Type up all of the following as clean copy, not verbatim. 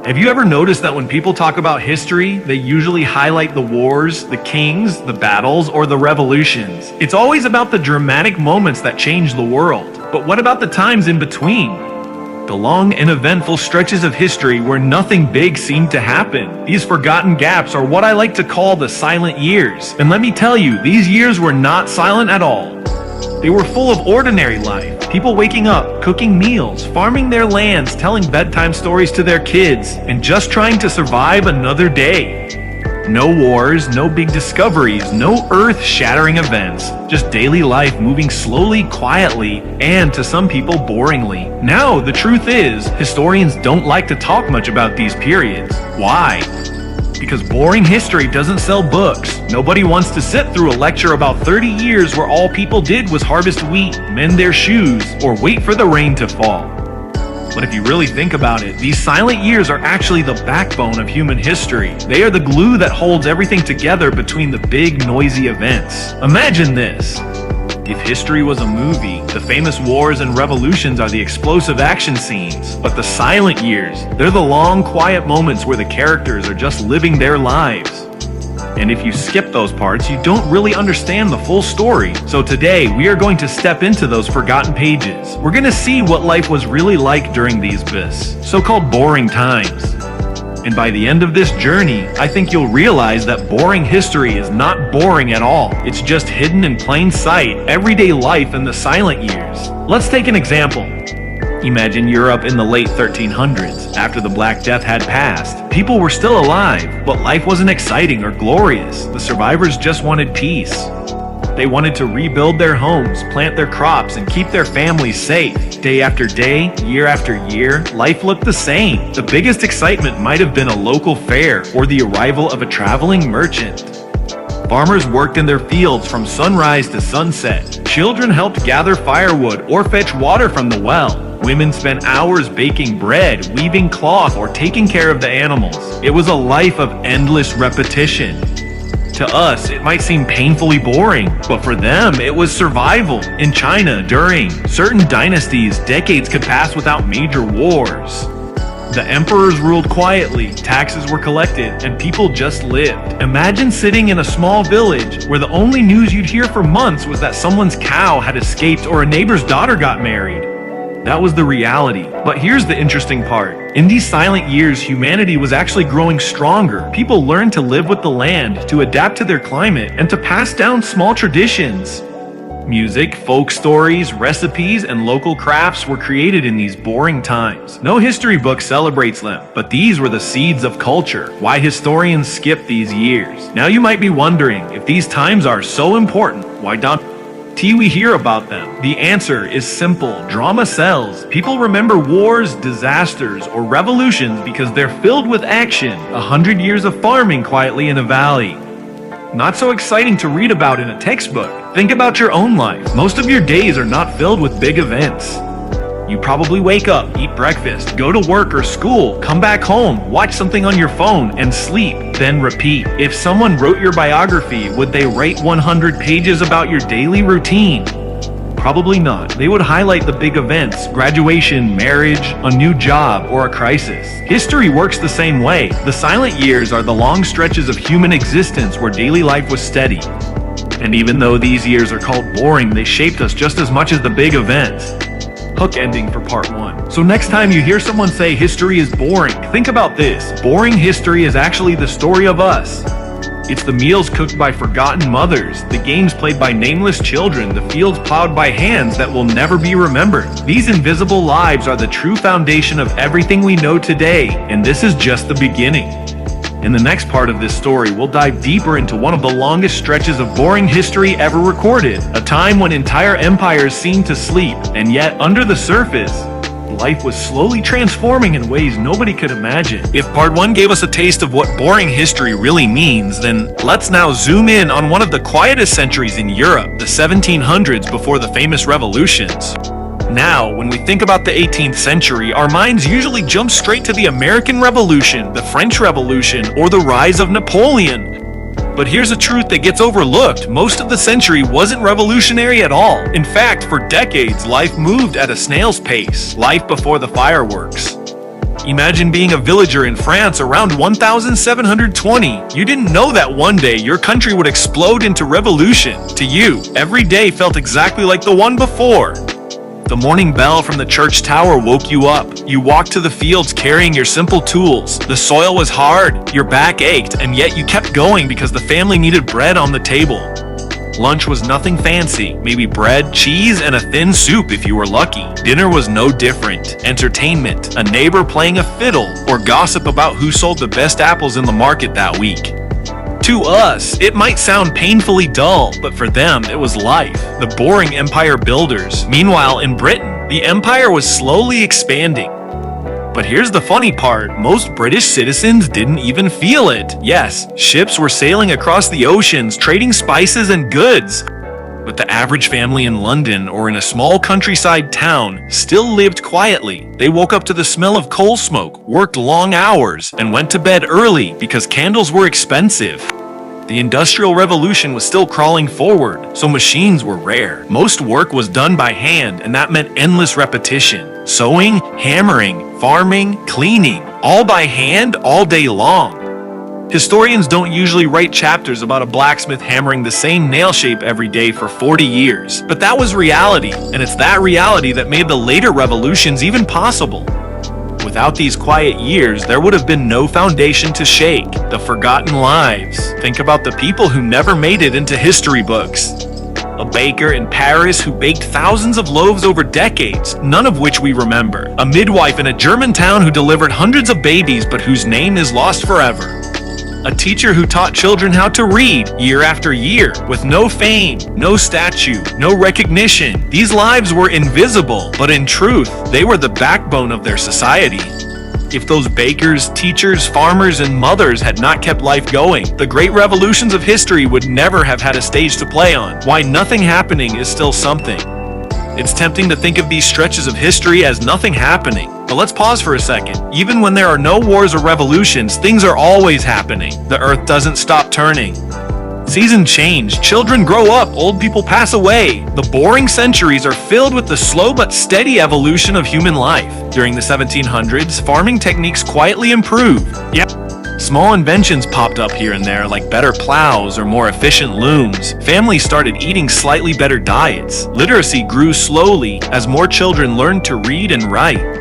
Have you ever noticed that when people talk about history, they usually highlight the wars, the kings, the battles, or the revolutions? It's always about the dramatic moments that change the world. But what about the times in between? The long and eventful stretches of history where nothing big seemed to happen. These forgotten gaps are what I like to call the silent years. And let me tell you, these years were not silent at all. They were full of ordinary life. People waking up, cooking meals, farming their lands, telling bedtime stories to their kids, and just trying to survive another day. No wars, no big discoveries, no earth-shattering events, just daily life moving slowly, quietly, and to some people boringly. Now, the truth is, historians don't like to talk much about these periods. Why? Because boring history doesn't sell books. Nobody wants to sit through a lecture about 30 years where all people did was harvest wheat, mend their shoes, or wait for the rain to fall. But if you really think about it, these silent years are actually the backbone of human history. They are the glue that holds everything together between the big, noisy events. Imagine this. If history was a movie, the famous wars and revolutions are the explosive action scenes. But the silent years, they're the long, quiet moments where the characters are just living their lives. And if you skip those parts, you don't really understand the full story. So today, we are going to step into those forgotten pages. We're going to see what life was really like during these so-called boring times. And by the end of this journey, I think you'll realize that boring history is not boring at all. It's just hidden in plain sight, everyday life in the silent years. Let's take an example. Imagine Europe in the late 1300s, after the Black Death had passed. People were still alive, but life wasn't exciting or glorious. The survivors just wanted peace. They wanted to rebuild their homes, plant their crops, and keep their families safe. Day after day, year after year, life looked the same. The biggest excitement might have been a local fair or the arrival of a traveling merchant. Farmers worked in their fields from sunrise to sunset. Children helped gather firewood or fetch water from the well. Women spent hours baking bread, weaving cloth, or taking care of the animals. It was a life of endless repetition. To us, it might seem painfully boring, but for them, it was survival. In China, during certain dynasties, decades could pass without major wars. The emperors ruled quietly, taxes were collected, and people just lived. Imagine sitting in a small village where the only news you'd hear for months was that someone's cow had escaped or a neighbor's daughter got married. That was the reality. But here's the interesting part. In these silent years, humanity was actually growing stronger. People learned to live with the land, to adapt to their climate, and to pass down small traditions. Music, folk stories, recipes, and local crafts were created in these boring times. No history book celebrates them, but these were the seeds of culture. Why historians skip these years? Now you might be wondering, if these times are so important, why don't we hear about them? The answer is simple. Drama sells. People remember wars, disasters, or revolutions because they're filled with action. 100 years of farming quietly in a valley. Not so exciting to read about in a textbook. Think about your own life. Most of your days are not filled with big events. You probably wake up, eat breakfast, go to work or school, come back home, watch something on your phone, and sleep, then repeat. If someone wrote your biography, would they write 100 pages about your daily routine? Probably not. They would highlight the big events, graduation, marriage, a new job, or a crisis. History works the same way. The silent years are the long stretches of human existence where daily life was steady. And even though these years are called boring, they shaped us just as much as the big events. Hook ending for part 1. So next time you hear someone say history is boring, think about this. Boring history is actually the story of us. It's the meals cooked by forgotten mothers, the games played by nameless children, the fields plowed by hands that will never be remembered. These invisible lives are the true foundation of everything we know today, and this is just the beginning. In the next part of this story, we'll dive deeper into one of the longest stretches of boring history ever recorded, a time when entire empires seemed to sleep, and yet under the surface, life was slowly transforming in ways nobody could imagine. If part 1 gave us a taste of what boring history really means, then let's now zoom in on one of the quietest centuries in Europe, the 1700s before the famous revolutions. Now, when we think about the 18th century, our minds usually jump straight to the American Revolution, the French Revolution, or the rise of Napoleon. But here's a truth that gets overlooked. Most of the century wasn't revolutionary at all. In fact, for decades, life moved at a snail's pace. Life before the fireworks. Imagine being a villager in France around 1720. You didn't know that one day your country would explode into revolution. To you, every day felt exactly like the one before. The morning bell from the church tower woke you up. You walked to the fields carrying your simple tools. The soil was hard, your back ached, and yet you kept going because the family needed bread on the table. Lunch was nothing fancy, maybe bread, cheese, and a thin soup if you were lucky. Dinner was no different. Entertainment, a neighbor playing a fiddle, or gossip about who sold the best apples in the market that week. To us, it might sound painfully dull, but for them, it was life. The boring empire builders. Meanwhile, in Britain, the empire was slowly expanding. But here's the funny part, most British citizens didn't even feel it. Yes, ships were sailing across the oceans, trading spices and goods. But the average family in London or in a small countryside town still lived quietly. They woke up to the smell of coal smoke, worked long hours, and went to bed early because candles were expensive. The Industrial Revolution was still crawling forward, so machines were rare. Most work was done by hand, and that meant endless repetition. Sewing, hammering, farming, cleaning, all by hand, all day long. Historians don't usually write chapters about a blacksmith hammering the same nail shape every day for 40 years. But that was reality, and it's that reality that made the later revolutions even possible. Without these quiet years, there would have been no foundation to shake. The forgotten lives. Think about the people who never made it into history books. A baker in Paris who baked thousands of loaves over decades, none of which we remember. A midwife in a German town who delivered hundreds of babies but whose name is lost forever. A teacher who taught children how to read year after year with no fame, no statue, no recognition. These lives were invisible, but in truth, they were the backbone of their society. If those bakers, teachers, farmers, and mothers had not kept life going, the great revolutions of history would never have had a stage to play on. Why nothing happening is still something. It's tempting to think of these stretches of history as nothing happening. But let's pause for a second. Even when there are no wars or revolutions, things are always happening. The earth doesn't stop turning. Seasons change, children grow up, old people pass away. The boring centuries are filled with the slow but steady evolution of human life. During the 1700s, farming techniques quietly improved. Small inventions popped up here and there, like better plows or more efficient looms. Families started eating slightly better diets. Literacy grew slowly as more children learned to read and write.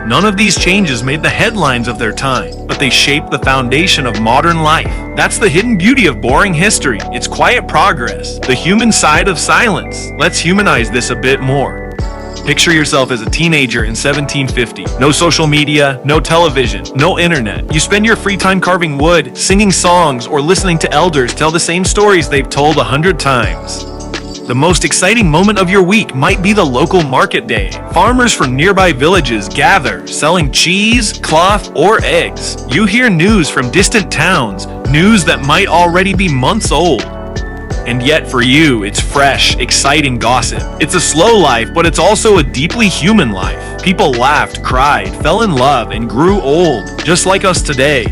None of these changes made the headlines of their time, but they shaped the foundation of modern life. That's the hidden beauty of boring history. It's quiet progress, the human side of silence. Let's humanize this a bit more. Picture yourself as a teenager in 1750. No social media, no television, no internet. You spend your free time carving wood, singing songs, or listening to elders tell the same stories they've told 100 times. The most exciting moment of your week might be the local market day. Farmers from nearby villages gather, selling cheese, cloth, or eggs. You hear news from distant towns, news that might already be months old. And yet for you, it's fresh, exciting gossip. It's a slow life, but it's also a deeply human life. People laughed, cried, fell in love, and grew old, just like us today.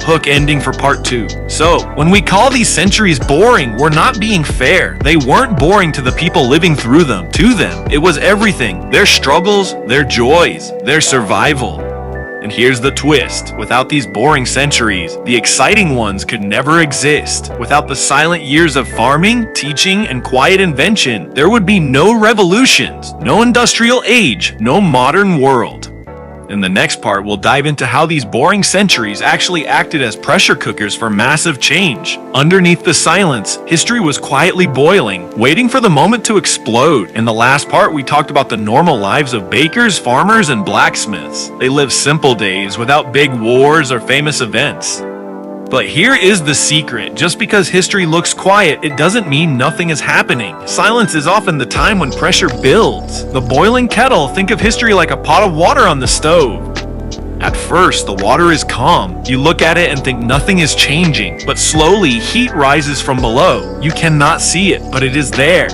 Hook ending for part 2. So, when we call these centuries boring, we're not being fair. They weren't boring to the people living through them. To them, it was everything. Their struggles, their joys, their survival. And here's the twist. Without these boring centuries, the exciting ones could never exist. Without the silent years of farming, teaching, and quiet invention, there would be no revolutions, no industrial age, no modern world. In the next part, we'll dive into how these boring centuries actually acted as pressure cookers for massive change. Underneath the silence, history was quietly boiling, waiting for the moment to explode. In the last part, we talked about the normal lives of bakers, farmers, and blacksmiths. They lived simple days without big wars or famous events. But here is the secret. Just because history looks quiet, it doesn't mean nothing is happening. Silence is often the time when pressure builds. The boiling kettle, think of history like a pot of water on the stove. At first, the water is calm. You look at it and think nothing is changing, but slowly heat rises from below. You cannot see it, but it is there.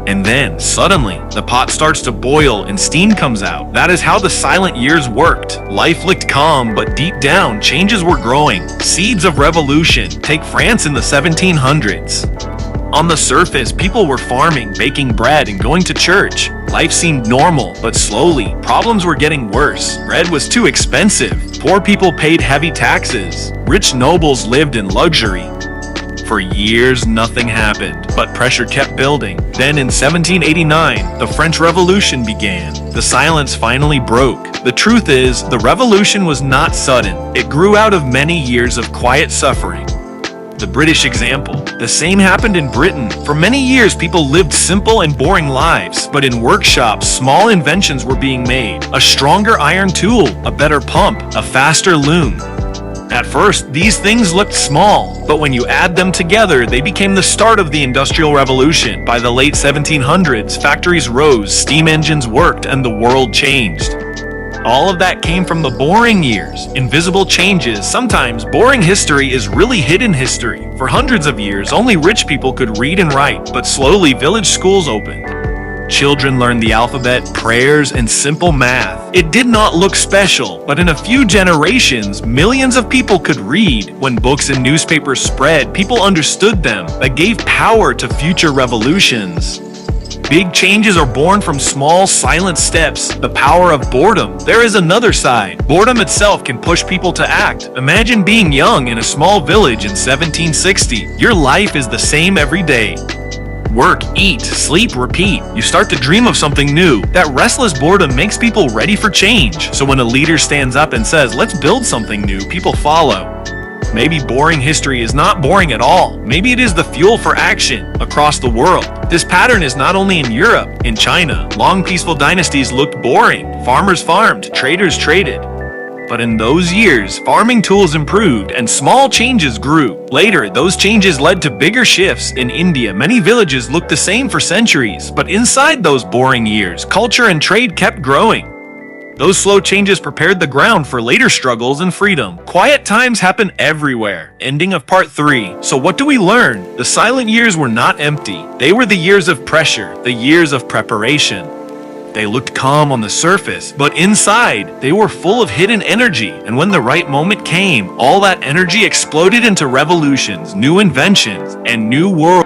And then, suddenly, the pot starts to boil and steam comes out. That is how the silent years worked. Life looked calm, but deep down, changes were growing. Seeds of revolution. Take France in the 1700s. On the surface, people were farming, baking bread, and going to church. Life seemed normal, but slowly, problems were getting worse. Bread was too expensive. Poor people paid heavy taxes. Rich nobles lived in luxury. For years, nothing happened, but pressure kept building. Then in 1789, the French Revolution began. The silence finally broke. The truth is, the revolution was not sudden. It grew out of many years of quiet suffering. The British example. The same happened in Britain. For many years, people lived simple and boring lives, but in workshops, small inventions were being made. A stronger iron tool, a better pump, a faster loom. At first, these things looked small, but when you add them together, they became the start of the Industrial Revolution. By the late 1700s, factories rose, steam engines worked, and the world changed. All of that came from the boring years, invisible changes. Sometimes, boring history is really hidden history. For hundreds of years, only rich people could read and write, but slowly village schools opened. Children learned the alphabet, prayers, and simple math. It did not look special, but in a few generations, millions of people could read. When books and newspapers spread, people understood them. That gave power to future revolutions. Big changes are born from small, silent steps. The power of boredom. There is another side. Boredom itself can push people to act. Imagine being young in a small village in 1760. Your life is the same every day. Work, eat, sleep, repeat. You start to dream of something new. That restless boredom makes people ready for change. So when a leader stands up and says, let's build something new, people follow. Maybe boring history is not boring at all. Maybe it is the fuel for action across the world. This pattern is not only in Europe. In China, long peaceful dynasties looked boring. Farmers farmed, traders traded. But in those years, farming tools improved and small changes grew. Later, those changes led to bigger shifts. In India, many villages looked the same for centuries, but inside those boring years, culture and trade kept growing. Those slow changes prepared the ground for later struggles and freedom. Quiet times happen everywhere. Ending of part 3. So what do we learn? The silent years were not empty. They were the years of pressure, the years of preparation. They looked calm on the surface, but inside, they were full of hidden energy. And when the right moment came, all that energy exploded into revolutions, new inventions, and new worlds.